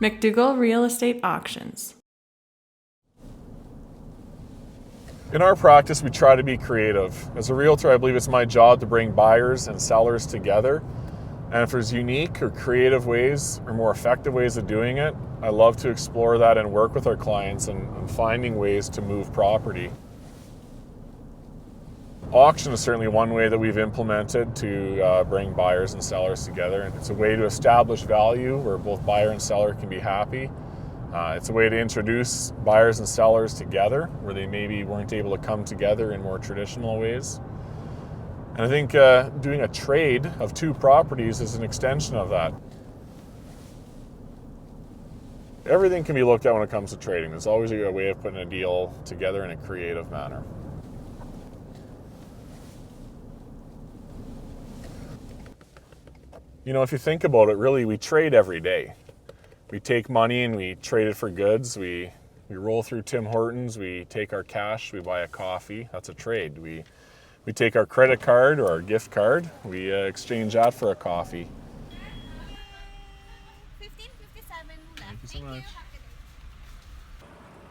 McDougall Real Estate Auctions. In our practice, we try to be creative. As a realtor, I believe it's my job to bring buyers and sellers together. And if there's unique or creative ways or more effective ways of doing it, I love to explore that and work with our clients and finding ways to move property. Auction is certainly one way that we've implemented to bring buyers and sellers together. And it's a way to establish value where both buyer and seller can be happy. It's a way to introduce buyers and sellers together where they maybe weren't able to come together in more traditional ways. And I think doing a trade of two properties is an extension of that. Everything can be looked at when it comes to trading. There's always a way of putting a deal together in a creative manner. You know, if you think about it, really, we trade every day. We take money and we trade it for goods. We roll through Tim Hortons, we take our cash, we buy a coffee. That's a trade. We take our credit card or our gift card, we exchange that for a coffee. 1557 left. Thank you so much.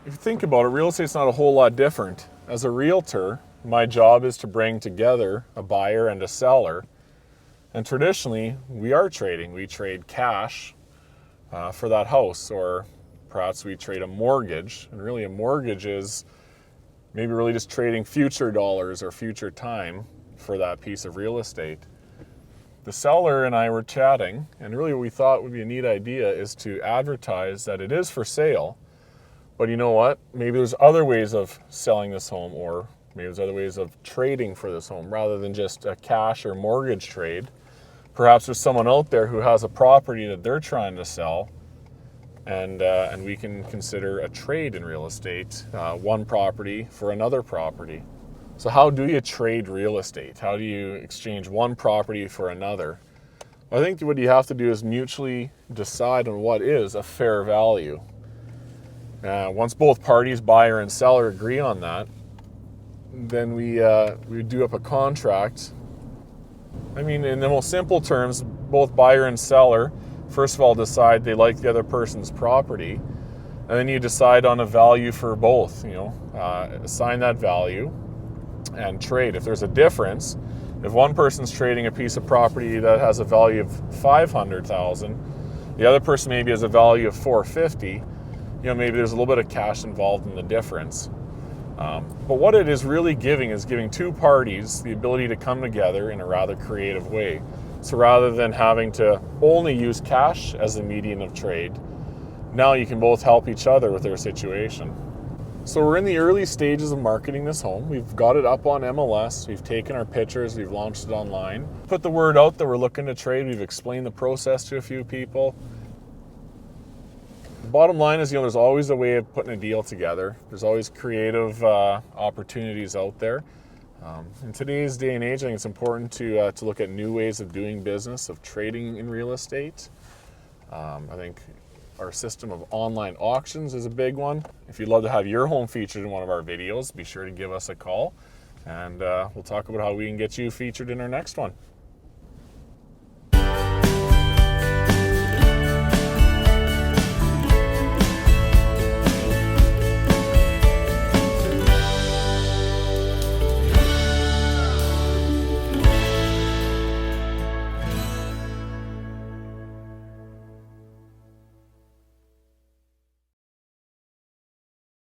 If you think about it, real estate's not a whole lot different. As a realtor, my job is to bring together a buyer and a seller. And traditionally, we are trading. We trade cash for that house, or perhaps we trade a mortgage. And really a mortgage is maybe really just trading future dollars or future time for that piece of real estate. The seller and I were chatting, and really what we thought would be a neat idea is to advertise that it is for sale, but you know what? Maybe there's other ways of selling this home, or maybe there's other ways of trading for this home rather than just a cash or mortgage trade. Perhaps there's someone out there who has a property that they're trying to sell, and we can consider a trade in real estate, one property for another property. So how do you trade real estate? How do you exchange one property for another? I think what you have to do is mutually decide on what is a fair value. Once both parties, buyer and seller, agree on that, then we do up a contract. I mean, in the most simple terms, both buyer and seller, first of all, decide they like the other person's property, and then you decide on a value for both, assign that value and trade. If there's a difference, if one person's trading a piece of property that has a value of $500,000, the other person maybe has a value of $450,000, maybe there's a little bit of cash involved in the difference. But what it is really giving is giving two parties the ability to come together in a rather creative way. So rather than having to only use cash as the medium of trade, now you can both help each other with their situation. So we're in the early stages of marketing this home. We've got it up on MLS, we've taken our pictures, we've launched it online. Put the word out that we're looking to trade, we've explained the process to a few people. The bottom line is, there's always a way of putting a deal together. There's always creative opportunities out there. In today's day and age, I think it's important to look at new ways of doing business, of trading in real estate. I think our system of online auctions is a big one. If you'd love to have your home featured in one of our videos, be sure to give us a call, and we'll talk about how we can get you featured in our next one.